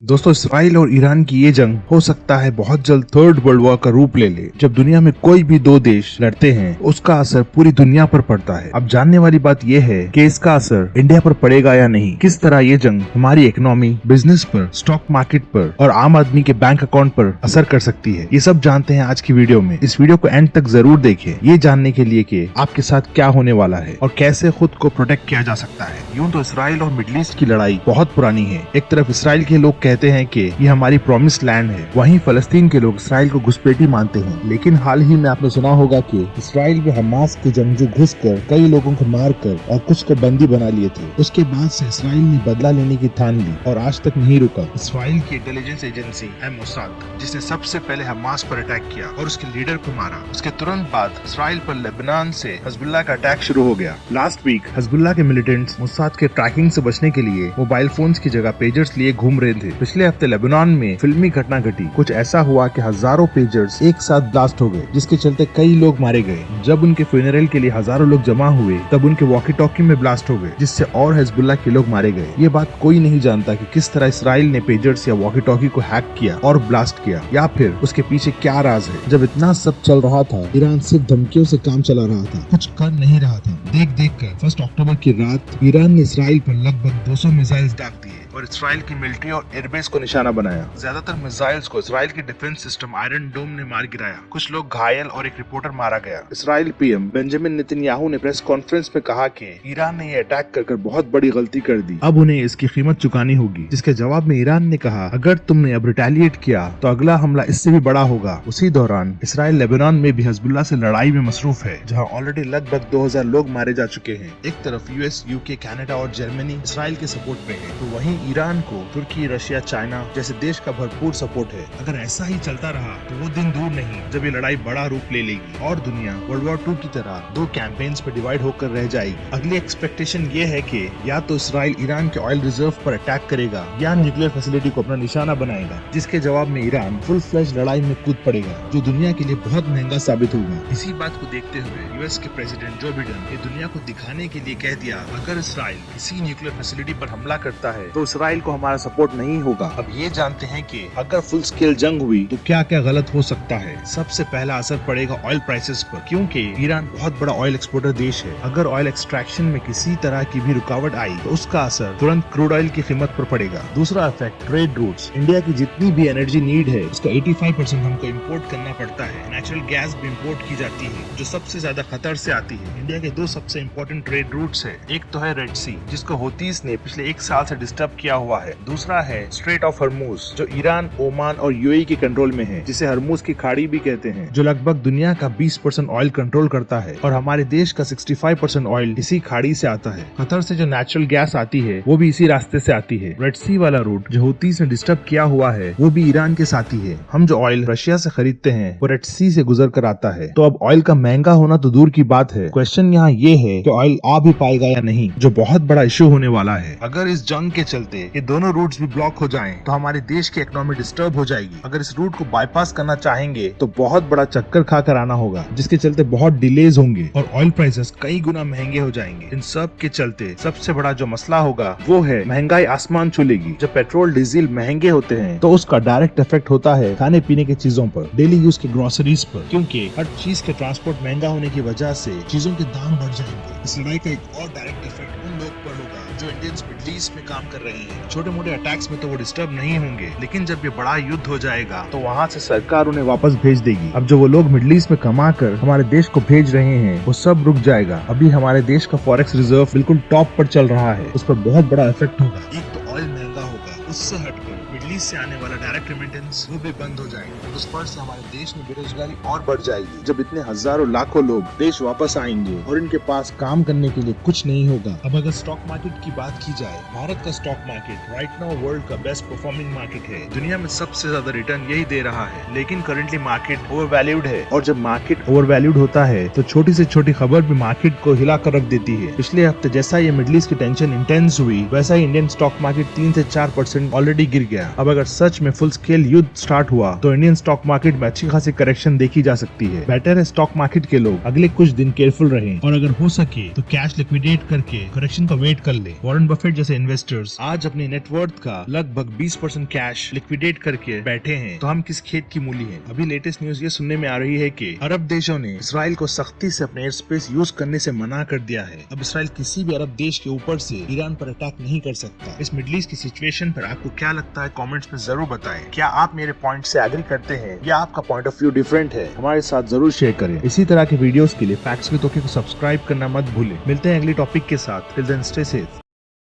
दोस्तों, इसराइल और ईरान की ये जंग हो सकता है बहुत जल्द थर्ड वर्ल्ड वॉर का रूप ले ले। जब दुनिया में कोई भी दो देश लड़ते हैं उसका असर पूरी दुनिया पर पड़ता है। अब जानने वाली बात यह है कि इसका असर इंडिया पर पड़ेगा या नहीं। किस तरह ये जंग हमारी इकोनॉमी, बिजनेस पर, स्टॉक मार्केट पर और आम आदमी के बैंक अकाउंट पर असर कर सकती है, ये सब जानते हैं आज की वीडियो में। इस वीडियो को एंड तक जरूर देखें, ये जानने के लिए कि आपके साथ क्या होने वाला है और कैसे खुद को प्रोटेक्ट किया जा सकता है। यूं तो इसराइल और मिडिल ईस्ट की लड़ाई बहुत पुरानी है। एक तरफ इसराइल के लोग कहते हैं कि ये हमारी प्रॉमिस लैंड है, वहीं फलस्तीन के लोग इसराइल को घुसपैठी मानते हैं। लेकिन हाल ही में आपने सुना होगा कि इसराइल में हमास के जंगजू घुसकर कई लोगों को मारकर और कुछ को बंदी बना लिए थे। उसके बाद से इसराइल ने बदला लेने की ठान ली और आज तक नहीं रुका। इसराइल की इंटेलिजेंस एजेंसी है मोसाद, जिसने सबसे पहले हमास पर अटैक किया और उसके लीडर को मारा। उसके तुरंत बाद इसराइल पर लेबनान से हिजबुल्लाह का अटैक शुरू हो गया। लास्ट वीक हिजबुल्लाह के मिलिटेंट्स मोसाद के ट्रैकिंग से बचने के लिए मोबाइल फोन्स की जगह पेजर्स लिए घूम रहे थे। पिछले हफ्ते लेबनान में फिल्मी घटना घटी। कुछ ऐसा हुआ कि हजारों पेजर्स एक साथ ब्लास्ट हो गए, जिसके चलते कई लोग मारे गए। जब उनके फ्यूनरल के लिए हजारों लोग जमा हुए तब उनके वॉकी टॉकी में ब्लास्ट हो गए, जिससे और हिजबुल्लाह के लोग मारे गए। ये बात कोई नहीं जानता कि किस तरह इसराइल ने पेजर्स या वॉकी टॉकी को हैक किया और ब्लास्ट किया, या फिर उसके पीछे क्या राज है। जब इतना सब चल रहा था, ईरान सिर्फ धमकियों से काम चला रहा था, कुछ कर नहीं रहा था। देख कर 1 अक्टूबर की रात ईरान ने इसराइल पर लगभग 200 मिसाइल्स दाग दिए और इसराइल की मिलिट्री और एयरबेस को निशाना बनाया। ज्यादातर मिसाइल्स को इसराइल की डिफेंस सिस्टम आयरन डोम ने मार गिराया। कुछ लोग घायल और एक रिपोर्टर मारा गया। इसराइल पीएम बेंजामिन नेतन्याहू ने प्रेस कॉन्फ्रेंस में कहा कि ईरान ने ये अटैक कर बहुत बड़ी गलती कर दी, अब उन्हें इसकी कीमत चुकानी होगी। जिसके जवाब में ईरान ने कहा, अगर तुमने अब रिटेलिएट किया तो अगला हमला इससे भी बड़ा होगा। उसी दौरान इसराइल लेबनान में भी हिजबुल्लाह से लड़ाई में मसरूफ है, जहाँ ऑलरेडी लगभग 2000 लोग मारे जा चुके हैं। एक तरफ यूएस, यूके, कनाडा और जर्मनी इसराइल के सपोर्ट में है, तो वहीं ईरान को तुर्की, रशिया, चाइना जैसे देश का भरपूर सपोर्ट है। अगर ऐसा ही चलता रहा तो वो दिन दूर नहीं जब ये लड़ाई बड़ा रूप ले लेगी और दुनिया वर्ल्ड वॉर 2 की तरह 2 कैंपेन्स पे डिवाइड होकर रह जाएगी। अगली एक्सपेक्टेशन ये है कि या तो इसराइल ईरान के ऑयल रिजर्व पर अटैक करेगा या न्यूक्लियर फैसिलिटी को अपना निशाना बनाएगा, जिसके जवाब में ईरान फुल फ्लैश लड़ाई में कूद पड़ेगा, जो दुनिया के लिए बहुत महंगा साबित होगा। इसी बात को देखते हुए यूएस के प्रेसिडेंट जो बिडेन ने दुनिया को दिखाने के लिए कह दिया, अगर इसराइल किसी न्यूक्लियर फैसिलिटी पर हमला करता है तो इसराइल को हमारा सपोर्ट नहीं होगा। अब ये जानते हैं कि अगर फुल स्केल जंग हुई तो क्या क्या गलत हो सकता है। सबसे पहला असर पड़ेगा ऑयल प्राइसेस पर, क्योंकि ईरान बहुत बड़ा ऑयल एक्सपोर्टर देश है। अगर ऑयल एक्सट्रैक्शन में किसी तरह की भी रुकावट आई तो उसका असर तुरंत क्रूड ऑयल की कीमत पर पड़ेगा। दूसरा इफेक्ट ट्रेड रूट्स। इंडिया की जितनी भी एनर्जी नीड है उसका 85% हमको इम्पोर्ट करना पड़ता है। नेचुरल गैस भी इम्पोर्ट की जाती है, जो सबसे ज्यादा खतर से आती है। इंडिया के 2 सबसे इम्पोर्टेंट ट्रेड रूट्स है। एक तो है रेड सी, जिसको हूतीस ने पिछले 1 साल से डिस्टर्ब किया हुआ है। दूसरा है स्ट्रेट ऑफ हरमुज, जो ईरान, ओमान और यूएई के कंट्रोल में है, जिसे हरमुज की खाड़ी भी कहते हैं, जो लगभग दुनिया का 20% ऑयल कंट्रोल करता है और हमारे देश का 65% ऑयल इसी खाड़ी से आता है। कतर से जो नेचुरल गैस आती है वो भी इसी रास्ते से आती है। रेड सी वाला रूट जो हूतीस ने डिस्टर्ब किया हुआ है वो भी ईरान के साथ ही है। हम जो ऑयल रशिया से खरीदते हैं वो रेड सी से गुजर कर आता है। तो अब ऑयल का महंगा होना तो दूर की बात है, क्वेश्चन यहाँ ये है कि ऑयल आ भी पाएगा या नहीं, जो बहुत बड़ा इश्यू होने वाला है। अगर इस जंग के चलते ये दोनों रूट्स भी ब्लॉक हो जाएं तो हमारे देश की इकोनॉमी डिस्टर्ब हो जाएगी। अगर इस रूट को बाईपास करना चाहेंगे तो बहुत बड़ा चक्कर खा कर आना होगा, जिसके चलते बहुत डिलेज होंगे और ऑयल प्राइसेस कई गुना महंगे हो जाएंगे। इन सब के चलते सबसे बड़ा जो मसला होगा वो है महंगाई आसमान छू लेगी। जब पेट्रोल डीजल महंगे होते हैं तो उसका डायरेक्ट इफेक्ट होता है खाने पीने की चीजों पर, डेली यूज के ग्रोसरीज पर, क्योंकि हर चीज के ट्रांसपोर्ट महंगा होने की वजह से चीजों के दाम बढ़ जाएंगे। इस लड़ाई का एक और डायरेक्ट इफेक्ट उन लोग पर होगा जो इंडियंस मिडिल ईस्ट में काम कर रहे हैं। छोटे मोटे अटैक्स में तो वो डिस्टर्ब नहीं होंगे, लेकिन जब ये बड़ा युद्ध हो जाएगा तो वहाँ से सरकार उन्हें वापस भेज देगी। अब जो वो लोग मिडिल ईस्ट में कमा कर हमारे देश को भेज रहे हैं वो सब रुक जाएगा। अभी हमारे देश का फॉरेक्स रिजर्व बिल्कुल टॉप पर चल रहा है, उस पर बहुत बड़ा इफेक्ट होगा। एक तो ऑयल महंगा होगा, उससे हटकर मिडिल ईस्ट से आने वाला डायरेक्ट रेमिटेंस वो भी बंद हो जाएगा। उस पर से हमारे देश में बेरोजगारी और बढ़ जाएगी। जब इतने हजारों लाखों लोग देश वापस आएंगे और इनके पास काम करने के लिए कुछ नहीं होगा। अब अगर स्टॉक मार्केट की बात की जाए, भारत का stock market right now world का बेस्ट परफॉर्मिंग मार्केट है। दुनिया में सबसे ज्यादा रिटर्न यही दे रहा है, लेकिन करंटली मार्केट ओवरवैल्यूड है। और जब मार्केट ओवरवैल्यूड होता है तो छोटी से छोटी खबर भी मार्केट को हिला कर रख देती है। पिछले हफ्ते जैसा ये मिडिल ईस्ट की टेंशन इंटेंस हुई, वैसा ही इंडियन स्टॉक मार्केट 3 से 4% 50% ऑलरेडी गिर गया। अब अगर सच में फुल स्केल युद्ध स्टार्ट हुआ तो इंडियन स्टॉक मार्केट में अच्छी खासी करेक्शन देखी जा सकती है। बेटर है स्टॉक मार्केट के लोग अगले कुछ दिन केयरफुल रहें और अगर हो सके तो कैश लिक्विडेट करके करेक्शन का वेट कर ले। वॉरेन बफेट जैसे इन्वेस्टर्स आज अपने नेटवर्थ का लगभग 20% कैश लिक्विडेट करके बैठे हैं, तो हम किस खेत की मूली हैं। अभी लेटेस्ट न्यूज ये सुनने में आ रही है कि अरब देशों ने इसराइल को सख्ती से अपने एयर स्पेस यूज करने से मना कर दिया है। अब इसराइल किसी भी अरब देश के ऊपर से ईरान पर अटैक नहीं कर सकता। इस मिडिल ईस्ट की सिचुएशन पर आपको क्या लगता है, कमेंट्स में जरूर बताएं। क्या आप मेरे पॉइंट से एग्री करते हैं या आपका पॉइंट ऑफ व्यू डिफरेंट है? हमारे साथ जरूर शेयर करें। इसी तरह के वीडियोस के लिए फैक्ट्स विद ओके को सब्सक्राइब करना मत भूलें। मिलते हैं अगली टॉपिक के साथ। Till then stay safe.